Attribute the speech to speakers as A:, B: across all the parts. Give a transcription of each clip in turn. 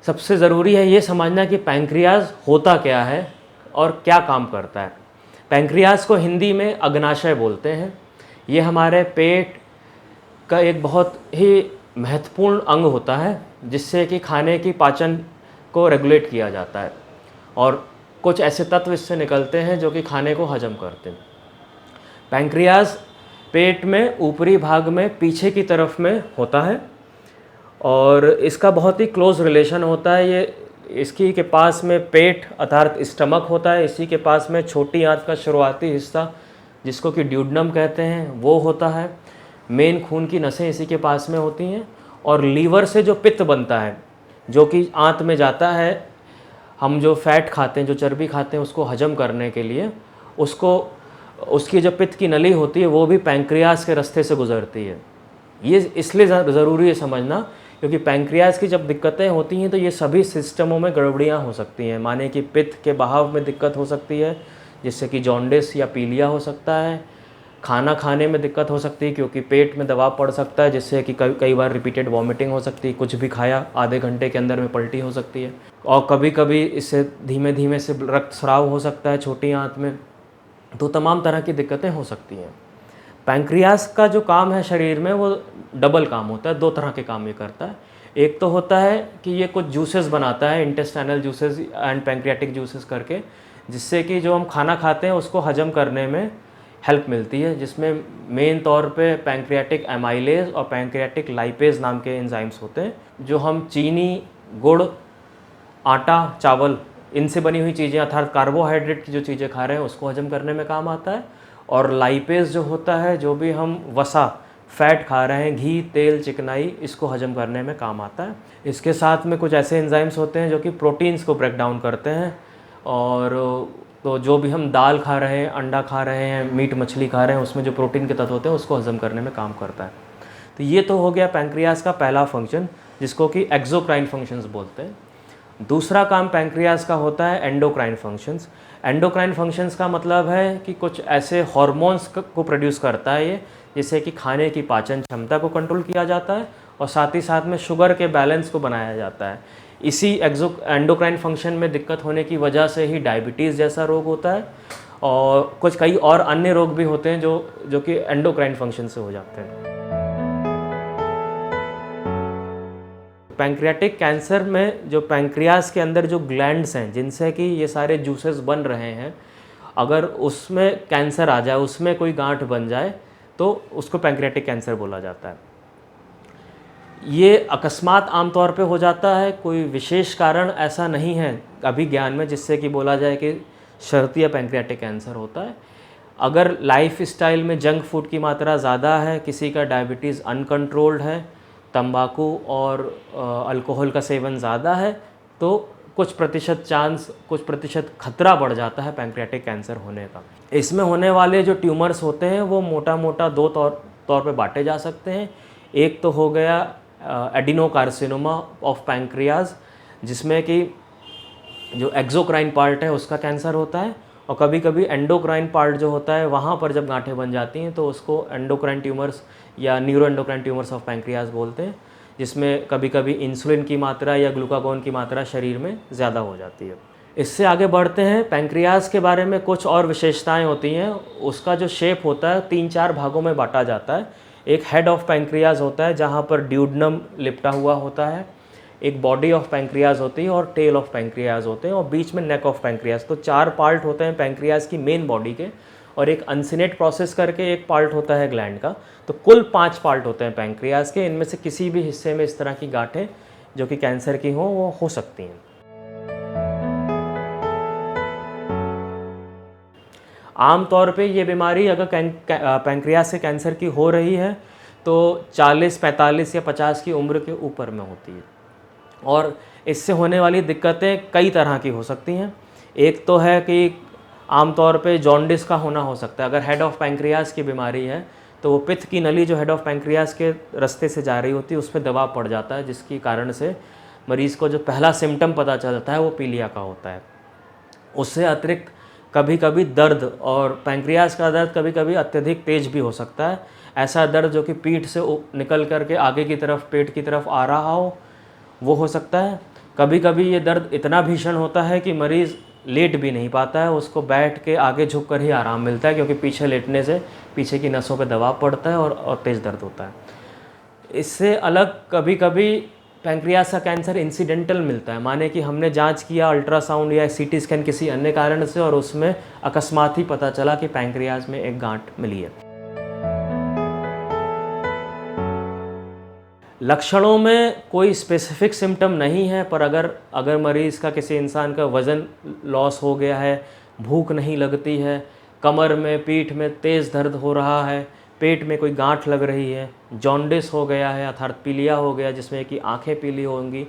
A: सबसे ज़रूरी है ये समझना कि पैंक्रियाज होता क्या है और क्या काम करता है। पैंक्रियाज को हिंदी में अग्नाशय बोलते हैं। ये हमारे पेट का एक बहुत ही महत्वपूर्ण अंग होता है जिससे कि खाने की पाचन को रेगुलेट किया जाता है और कुछ ऐसे तत्व इससे निकलते हैं जो कि खाने को हजम करते हैं। पैंक्रियाज पेट में ऊपरी भाग में पीछे की तरफ में होता है और इसका बहुत ही क्लोज रिलेशन होता है। ये इसकी के पास में पेट अर्थात स्टमक होता है, इसी के पास में छोटी आंत का शुरुआती हिस्सा जिसको कि ड्यूडनम कहते हैं वो होता है। मेन खून की नसें इसी के पास में होती हैं और लीवर से जो पित्त बनता है जो कि आंत में जाता है, हम जो फैट खाते हैं, जो चर्बी खाते हैं, उसको हजम करने के लिए उसकी जो पित्त की नली होती है वो भी पैंक्रियाज के रास्ते से गुजरती है। ये इसलिए ज़रूरी है समझना क्योंकि पैंक्रियाज की जब दिक्कतें होती हैं तो ये सभी सिस्टमों में गड़बड़ियाँ हो सकती हैं। माने कि पित्त के बहाव में दिक्कत हो सकती है जिससे कि जॉन्डिस या पीलिया हो सकता है। खाना खाने में दिक्कत हो सकती है क्योंकि पेट में दबाव पड़ सकता है जिससे कि कई बार रिपीटेड वॉमिटिंग हो सकती है। कुछ भी खाया आधे घंटे के अंदर में पलटी हो सकती है और कभी कभी इससे धीमे धीमे से रक्तस्राव हो सकता है छोटी आंत में। तो तमाम तरह की दिक्कतें हो सकती हैं। पैंक्रियाज का जो काम है शरीर में वो डबल काम होता है, दो तरह के काम ये करता है। एक तो होता है कि ये कुछ जूसेस बनाता है, intestinal juices and pancreatic juices करके, जिससे कि जो हम खाना खाते हैं उसको हजम करने में हेल्प मिलती है, जिसमें मेन तौर पे पैंक्रियाटिक एमाइलेज और पैंक्रियाटिक लाइपेज नाम के एंजाइम्स होते हैं जो हम चीनी, गुड़, आटा, चावल इनसे बनी हुई चीज़ें अर्थात कार्बोहाइड्रेट की जो चीज़ें खा रहे हैं उसको हजम करने में काम आता है। और लाइपेज जो होता है, जो भी हम वसा फैट खा रहे हैं, घी, तेल, चिकनाई, इसको हजम करने में काम आता है। इसके साथ में कुछ ऐसे एंजाइम्स होते हैं जो कि प्रोटीन्स को ब्रेक डाउन करते हैं और तो जो भी हम दाल खा रहे हैं, अंडा खा रहे हैं, मीट मछली खा रहे हैं, उसमें जो प्रोटीन के तत्व होते हैं उसको हजम करने में काम करता है। तो ये तो हो गया पैंक्रियाज का पहला फंक्शन जिसको कि एक्सोक्राइन फंक्शंस बोलते हैं। दूसरा काम पैंक्रियाज का होता है एंडोक्राइन फंक्शंस। एंडोक्राइन फंक्शंस का मतलब है कि कुछ ऐसे हार्मोन्स को प्रोड्यूस करता है ये, जिससे कि खाने की पाचन क्षमता को कंट्रोल किया जाता है और साथ ही साथ में शुगर के बैलेंस को बनाया जाता है। इसी एंडोक्राइन फंक्शन में दिक्कत होने की वजह से ही डायबिटीज़ जैसा रोग होता है और कई और अन्य रोग भी होते हैं जो कि एंडोक्राइन फंक्शन से हो जाते हैं। पैंक्रियाटिक कैंसर में जो पैंक्रियाज के अंदर जो ग्लैंड्स हैं जिनसे कि ये सारे जूसेस बन रहे हैं, अगर उसमें कैंसर आ जाए, उसमें कोई गांठ बन जाए तो उसको पैंक्रियाटिक कैंसर बोला जाता है। ये अकस्मात आमतौर पे हो जाता है, कोई विशेष कारण ऐसा नहीं है अभी ज्ञान में जिससे कि बोला जाए कि शर्तिया पैंक्रियाटिक कैंसर होता है। अगर लाइफ स्टाइल में जंक फूड की मात्रा ज़्यादा है, किसी का डायबिटीज़ अनकंट्रोल्ड है, तंबाकू और अल्कोहल का सेवन ज़्यादा है तो कुछ प्रतिशत खतरा बढ़ जाता है पैंक्रियाटिक कैंसर होने का। इसमें होने वाले जो ट्यूमर्स होते हैं वो मोटा मोटा दो तौर पे बांटे जा सकते हैं। एक तो हो गया एडिनोकार्सिनोमा ऑफ पैंक्रियाज, जिसमें कि जो एक्सोक्राइन पार्ट है उसका कैंसर होता है और कभी कभी एंडोक्राइन पार्ट जो होता है वहाँ पर जब गांठें बन जाती हैं तो उसको एंडोक्राइन ट्यूमर्स या neuro endocrine tumours of pancreas बोलते हैं, जिसमें कभी कभी इंसुलिन की मात्रा या ग्लूकागोन की मात्रा शरीर में ज़्यादा हो जाती है। इससे आगे बढ़ते हैं, पैंक्रियाज के बारे में कुछ और विशेषताएं होती हैं। उसका जो शेप होता है 3-4 भागों में बांटा जाता है। एक हेड ऑफ पैंक्रियाज होता है जहाँ पर ड्यूडनम लिपटा हुआ होता है, एक बॉडी ऑफ पैंक्रियाज होती है और टेल ऑफ पैंक्रियाज होते हैं और बीच में नेक ऑफ पैंक्रियाज। तो 4 पार्ट होते हैं पैंक्रियाज की मेन बॉडी के और एक अनसिनेट प्रोसेस करके एक पार्ट होता है ग्लैंड का। तो कुल 5 पार्ट होते हैं पैंक्रियाज के। इनमें से किसी भी हिस्से में इस तरह की गांठें जो कि कैंसर की हों वो हो सकती हैं। आमतौर पे ये बीमारी अगर पैंक्रियाज से कैंसर की हो रही है तो 40, 45 या 50 की उम्र के ऊपर में होती है और इससे होने वाली दिक्कतें कई तरह की हो सकती हैं। एक तो है कि आमतौर पे जॉन्डिस का होना हो सकता है। अगर हेड ऑफ पैंक्रियाज की बीमारी है तो वो पित्त की नली जो हेड ऑफ पैंक्रियाज के रास्ते से जा रही होती है उस पर दबाव पड़ जाता है, जिसकी कारण से मरीज़ को जो पहला सिम्टम पता चलता है वो पीलिया का होता है। उससे अतिरिक्त कभी कभी दर्द, और पैंक्रियाज का दर्द कभी कभी अत्यधिक तेज भी हो सकता है। ऐसा दर्द जो कि पीठ से निकल करके आगे की तरफ पेट की तरफ आ रहा हो वो हो सकता है। कभी कभी ये दर्द इतना भीषण होता है कि मरीज़ लेट भी नहीं पाता है, उसको बैठ के आगे झुक कर ही आराम मिलता है, क्योंकि पीछे लेटने से पीछे की नसों पे दबाव पड़ता है और तेज़ दर्द होता है। इससे अलग कभी कभी पैंक्रियास का कैंसर इंसिडेंटल मिलता है, माने कि हमने जांच किया अल्ट्रासाउंड या सीटी स्कैन किसी अन्य कारण से और उसमें अकस्मात ही पता चला कि पैंक्रियास में एक गांठ मिली है। लक्षणों में कोई स्पेसिफिक सिम्टम नहीं है, पर अगर मरीज़ का किसी इंसान का वज़न लॉस हो गया है, भूख नहीं लगती है, कमर में पीठ में तेज़ दर्द हो रहा है, पेट में कोई गांठ लग रही है, जॉन्डिस हो गया है अर्थात पीलिया हो गया जिसमें कि आंखें पीली होंगी,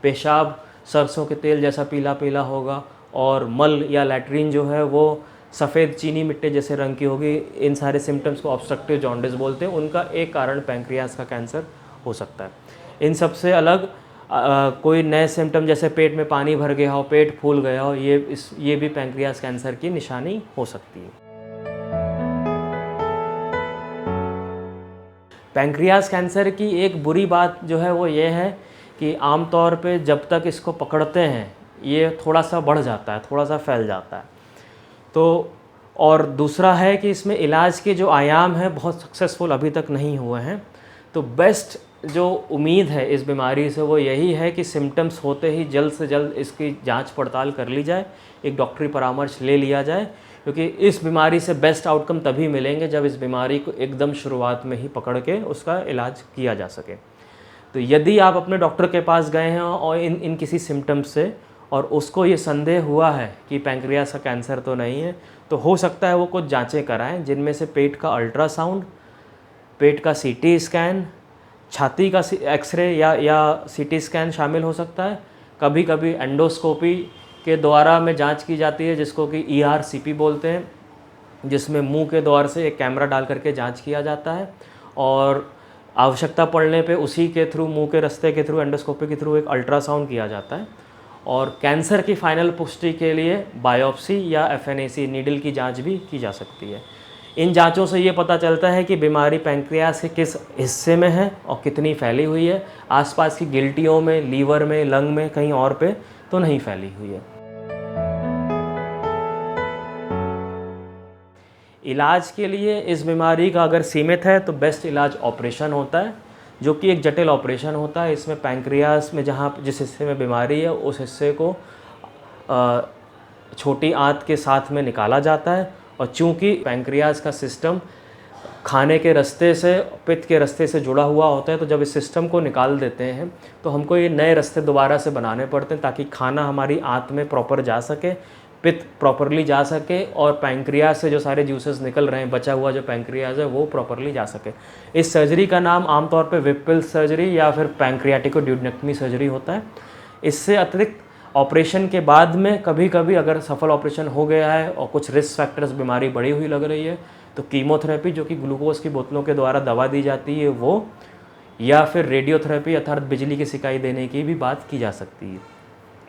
A: पेशाब सरसों के तेल जैसा पीला पीला होगा और मल या लैट्रीन जो है वो सफ़ेद चीनी मिट्टी जैसे रंग की होगी, इन सारे सिम्टम्स को ऑब्स्ट्रक्टिव जॉन्डिस बोलते हैं। उनका एक कारण पैंक्रियास का कैंसर हो सकता है। इन सब से अलग कोई नए सिम्टम जैसे पेट में पानी भर गया हो, पेट फूल गया हो, ये भी पैंक्रियास कैंसर की निशानी हो सकती है। पैंक्रियास कैंसर की एक बुरी बात जो है वो ये है कि आमतौर पे जब तक इसको पकड़ते हैं ये थोड़ा सा बढ़ जाता है, थोड़ा सा फैल जाता है। तो और दूसरा है कि इसमें इलाज के जो आयाम हैं बहुत सक्सेसफुल अभी तक नहीं हुए हैं। तो बेस्ट जो उम्मीद है इस बीमारी से वो यही है कि सिम्टम्स होते ही जल्द से जल्द इसकी जांच पड़ताल कर ली जाए, एक डॉक्टरी परामर्श ले लिया जाए, क्योंकि इस बीमारी से बेस्ट आउटकम तभी मिलेंगे जब इस बीमारी को एकदम शुरुआत में ही पकड़ के उसका इलाज किया जा सके। तो यदि आप अपने डॉक्टर के पास गए हैं और इन किसी सिम्टम्स से और उसको ये संदेह हुआ है कि पैंक्रियास का कैंसर तो नहीं है, तो हो सकता है वो कुछ जांचें कराएं, जिनमें से पेट का अल्ट्रासाउंड, पेट का सीटी स्कैन, छाती का एक्सरे या सीटी स्कैन शामिल हो सकता है। कभी कभी एंडोस्कोपी के द्वारा में जांच की जाती है जिसको कि ERCP बोलते हैं, जिसमें मुंह के द्वार से एक कैमरा डाल करके जांच किया जाता है और आवश्यकता पड़ने पे उसी के थ्रू, मुंह के रास्ते के थ्रू, एंडोस्कोपी के थ्रू एक अल्ट्रासाउंड किया जाता है। और कैंसर की फाइनल पुष्टि के लिए बायोप्सी या FNAC नीडल की जांच भी की जा सकती है। इन जांचों से ये पता चलता है कि बीमारी पैंक्रियास के किस हिस्से में है और कितनी फैली हुई है, आसपास की गिल्टियों में, लीवर में, लंग में, कहीं और पे तो नहीं फैली हुई है। इलाज के लिए इस बीमारी का अगर सीमित है तो बेस्ट इलाज ऑपरेशन होता है, जो कि एक जटिल ऑपरेशन होता है। इसमें पैंक्रियास में जिस हिस्से में बीमारी है उस हिस्से को छोटी आंत के साथ में निकाला जाता है, और चूंकि पैंक्रियास का सिस्टम खाने के रास्ते से, पित्त के रास्ते से जुड़ा हुआ होता है, तो जब इस सिस्टम को निकाल देते हैं तो हमको ये नए रास्ते दोबारा से बनाने पड़ते हैं ताकि खाना हमारी आंत में प्रॉपर जा सके, पित्त प्रॉपरली जा सके और पैंक्रियास से जो सारे जूसेस निकल रहे हैं, बचा हुआ जो पैंक्रियास है वो प्रॉपरली जा सके। इस सर्जरी का नाम आमतौर पे विप्पिल सर्जरी या फिर पैंक्रियाटिकोड्यूडेक्टमी सर्जरी होता है। इससे अतिरिक्त ऑपरेशन के बाद में कभी कभी अगर सफल ऑपरेशन हो गया है और कुछ रिस्क फैक्टर्स, बीमारी बढ़ी हुई लग रही है, तो कीमोथेरेपी जो कि ग्लूकोज की बोतलों के द्वारा दवा दी जाती है वो, या फिर रेडियोथेरेपी अर्थात बिजली की सिकाई देने की भी बात की जा सकती है।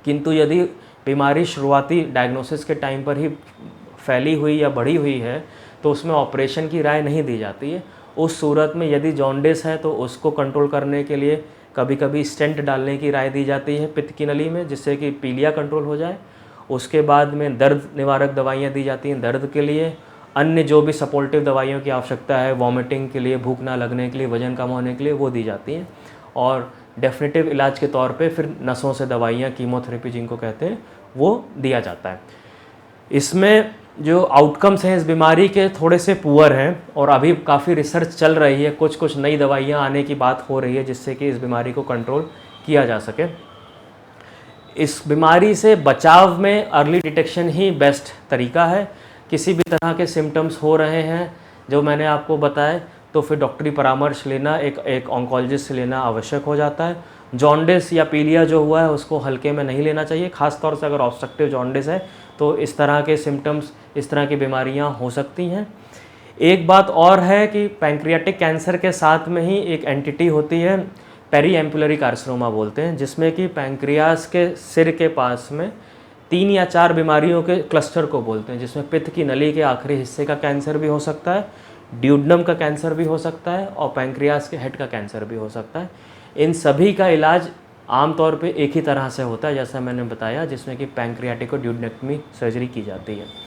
A: किंतु यदि बीमारी शुरुआती डायग्नोसिस के टाइम पर ही फैली हुई या बढ़ी हुई है तो उसमें ऑपरेशन की राय नहीं दी जाती है। उस सूरत में यदि जॉन्डिस है तो उसको कंट्रोल करने के लिए कभी कभी स्टेंट डालने की राय दी जाती है पित्त की नली में, जिससे कि पीलिया कंट्रोल हो जाए। उसके बाद में दर्द निवारक दवाइयाँ दी जाती हैं दर्द के लिए। अन्य जो भी सपोर्टिव दवाइयों की आवश्यकता है, वॉमिटिंग के लिए, भूख ना लगने के लिए, वजन कम होने के लिए, वो दी जाती हैं। और डेफिनेटिव इलाज के तौर पे फिर नसों से दवाइयाँ, कीमोथेरेपी जिनको कहते हैं, वो दिया जाता है। इसमें जो आउटकम्स हैं इस बीमारी के थोड़े से पुअर हैं और अभी काफ़ी रिसर्च चल रही है, कुछ नई दवाइयाँ आने की बात हो रही है जिससे कि इस बीमारी को कंट्रोल किया जा सके। इस बीमारी से बचाव में अर्ली डिटेक्शन ही बेस्ट तरीका है। किसी भी तरह के सिम्टम्स हो रहे हैं जो मैंने आपको बताए तो फिर डॉक्टरी परामर्श लेना, एक ऑन्कोलॉजिस्ट से लेना आवश्यक हो जाता है। जॉन्डिस या पीलिया जो हुआ है उसको हल्के में नहीं लेना चाहिए, खास तौर से अगर ऑब्स्ट्रक्टिव जॉन्डिस है तो इस तरह के सिम्टम्स, इस तरह की बीमारियां हो सकती हैं। एक बात और है कि पैंक्रियाटिक कैंसर के साथ में ही एक एंटिटी होती है, पेरी एम्पुलरी कार्सिनोमा बोलते हैं, जिसमें कि पैंक्रियास के सिर के पास में 3 या 4 बीमारियों के क्लस्टर को बोलते हैं, जिसमें पित्त की नली के आखिरी हिस्से का कैंसर भी हो सकता है, ड्यूडनम का कैंसर भी हो सकता है और पैंक्रियास के हेड का कैंसर भी हो सकता है। इन सभी का इलाज आमतौर पे एक ही तरह से होता है जैसा मैंने बताया, जिसमें कि पैंक्रियाटिक ड्यूडेक्टमी सर्जरी की जाती है।